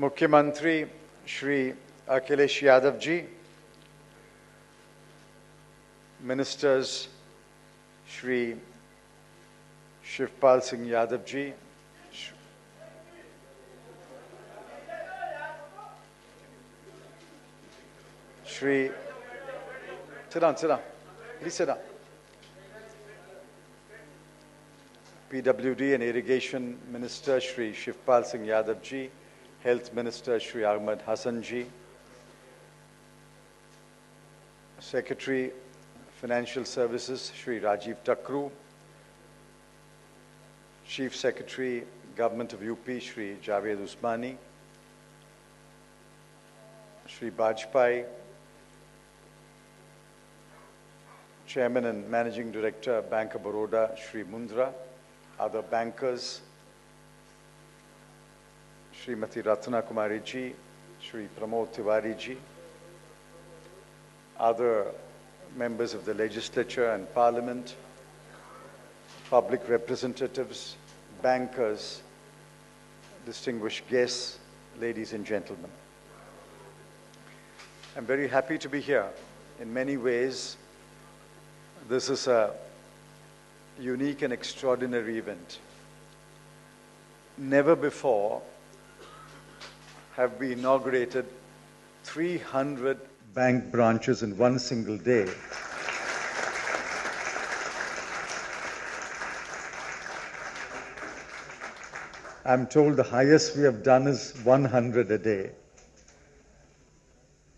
Mukhyamantri Shri Akhilesh Yadav ji, Ministers Shri Shivpal Singh Yadav ji, Shri, sit down, please sit down. PWD and Irrigation Minister Shri Shivpal Singh Yadav ji, Health Minister Shri Ahmad Hassan ji, Secretary Financial Services Shri Rajiv Takru, Chief Secretary Government of UP Shri Javed Usmani, Shri Bajpai, Chairman and Managing Director Bank of Baroda Shri Mundra, other bankers, Srimati Ratna Kumari ji, Shri Pramod Tiwari ji, other members of the legislature and parliament, public representatives, bankers, distinguished guests, ladies and gentlemen. I'm very happy to be here. In many ways, this is a unique and extraordinary event. Never before have we inaugurated 300 bank branches in one single day. I'm told the highest we have done is 100 a day.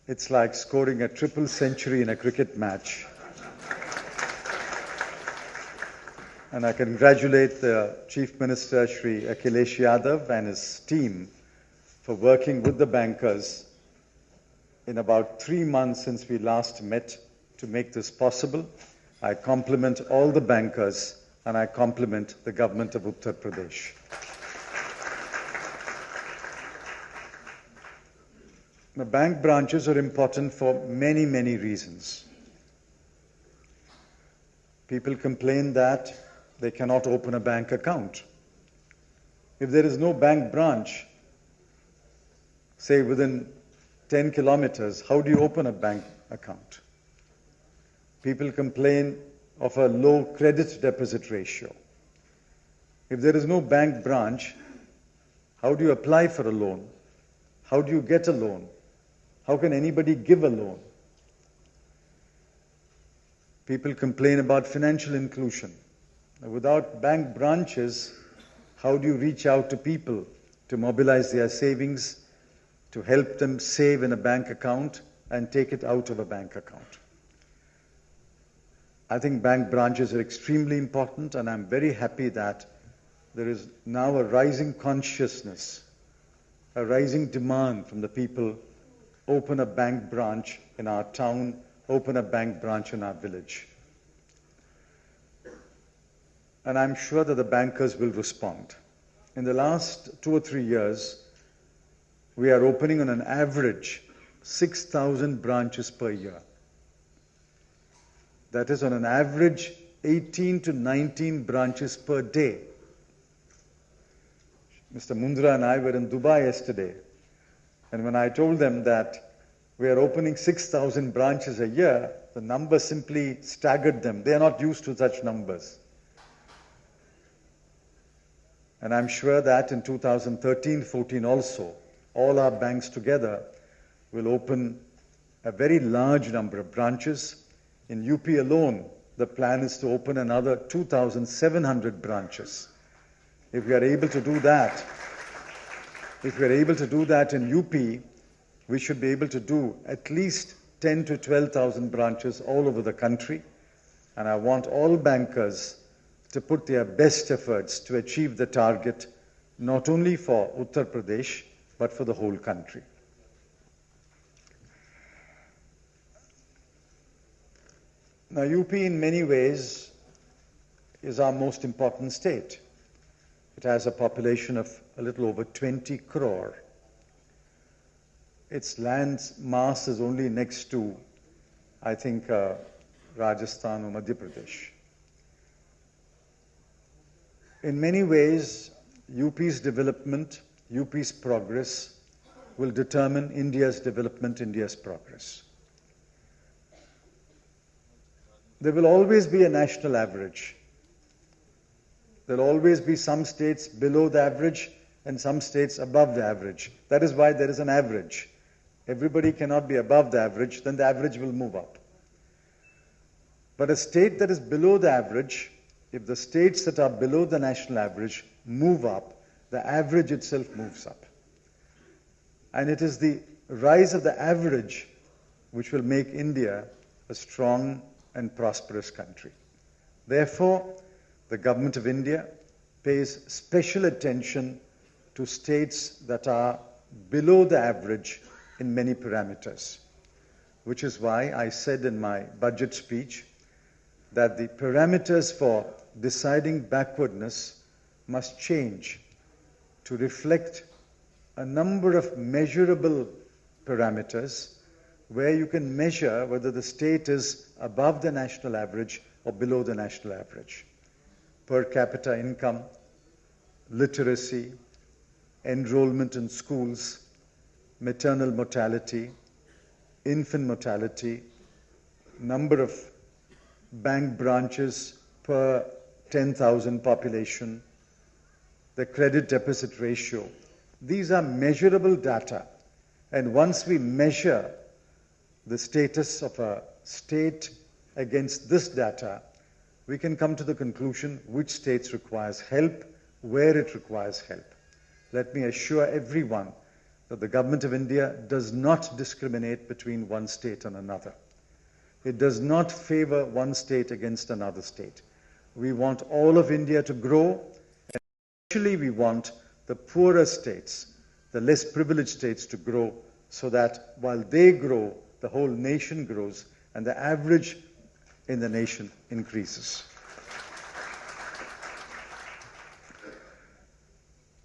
It's like scoring a triple century in a cricket match. And I congratulate the Chief Minister, Shri Akhilesh Yadav, and his team for working with the bankers in about 3 months since we last met to make this possible. I compliment all the bankers and I compliment the government of Uttar Pradesh. The bank branches are important for many, many reasons. People complain that they cannot open a bank account. If there is no bank branch, say within 10 kilometers, how do you open a bank account? People complain of a low credit deposit ratio. If there is no bank branch, how do you apply for a loan? How do you get a loan? How can anybody give a loan? People complain about financial inclusion. Without bank branches, how do you reach out to people to mobilize their savings, to help them save in a bank account and take it out of a bank account? I think bank branches are extremely important, and I'm very happy that there is now a rising consciousness, a rising demand from the people. Open a bank branch in our town, open a bank branch in our village. And I'm sure that the bankers will respond. In the last 2 or 3 years, we are opening on an average 6,000 branches per year. That is on an average 18 to 19 branches per day. Mr. Mundra and I were in Dubai yesterday, and when I told them that we are opening 6,000 branches a year, the number simply staggered them. They are not used to such numbers. And I'm sure that in 2013-14 also, all our banks together will open a very large number of branches. In UP alone, the plan is to open another 2,700 branches. If we are able to do that, in UP, we should be able to do at least 10 to 12,000 branches all over the country. And I want all bankers to put their best efforts to achieve the target, not only for Uttar Pradesh, but for the whole country. Now, UP in many ways is our most important state. It has a population of a little over 20 crore. Its land mass is only next to, I think, Rajasthan or Madhya Pradesh. In many ways, UP's development, UP's progress will determine India's development, India's progress. There will always be a national average. There will always be some states below the average and some states above the average. That is why there is an average. Everybody cannot be above the average, then the average will move up. But a state that is below the average, if the states that are below the national average move up, the average itself moves up. And it is the rise of the average which will make India a strong and prosperous country. Therefore, the Government of India pays special attention to states that are below the average in many parameters, which is why I said in my budget speech that the parameters for deciding backwardness must change to reflect a number of measurable parameters where you can measure whether the state is above the national average or below the national average. Per capita income, literacy, enrollment in schools, maternal mortality, infant mortality, number of bank branches per 10,000 population, the credit deficit ratio. These are measurable data. And once we measure the status of a state against this data, we can come to the conclusion which states requires help, where it requires help. Let me assure everyone that the Government of India does not discriminate between one state and another. It does not favor one state against another state. We want all of India to grow, and especially we want the poorer states, the less privileged states to grow, so that while they grow, the whole nation grows, and the average in the nation increases.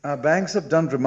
Our banks have done remarkable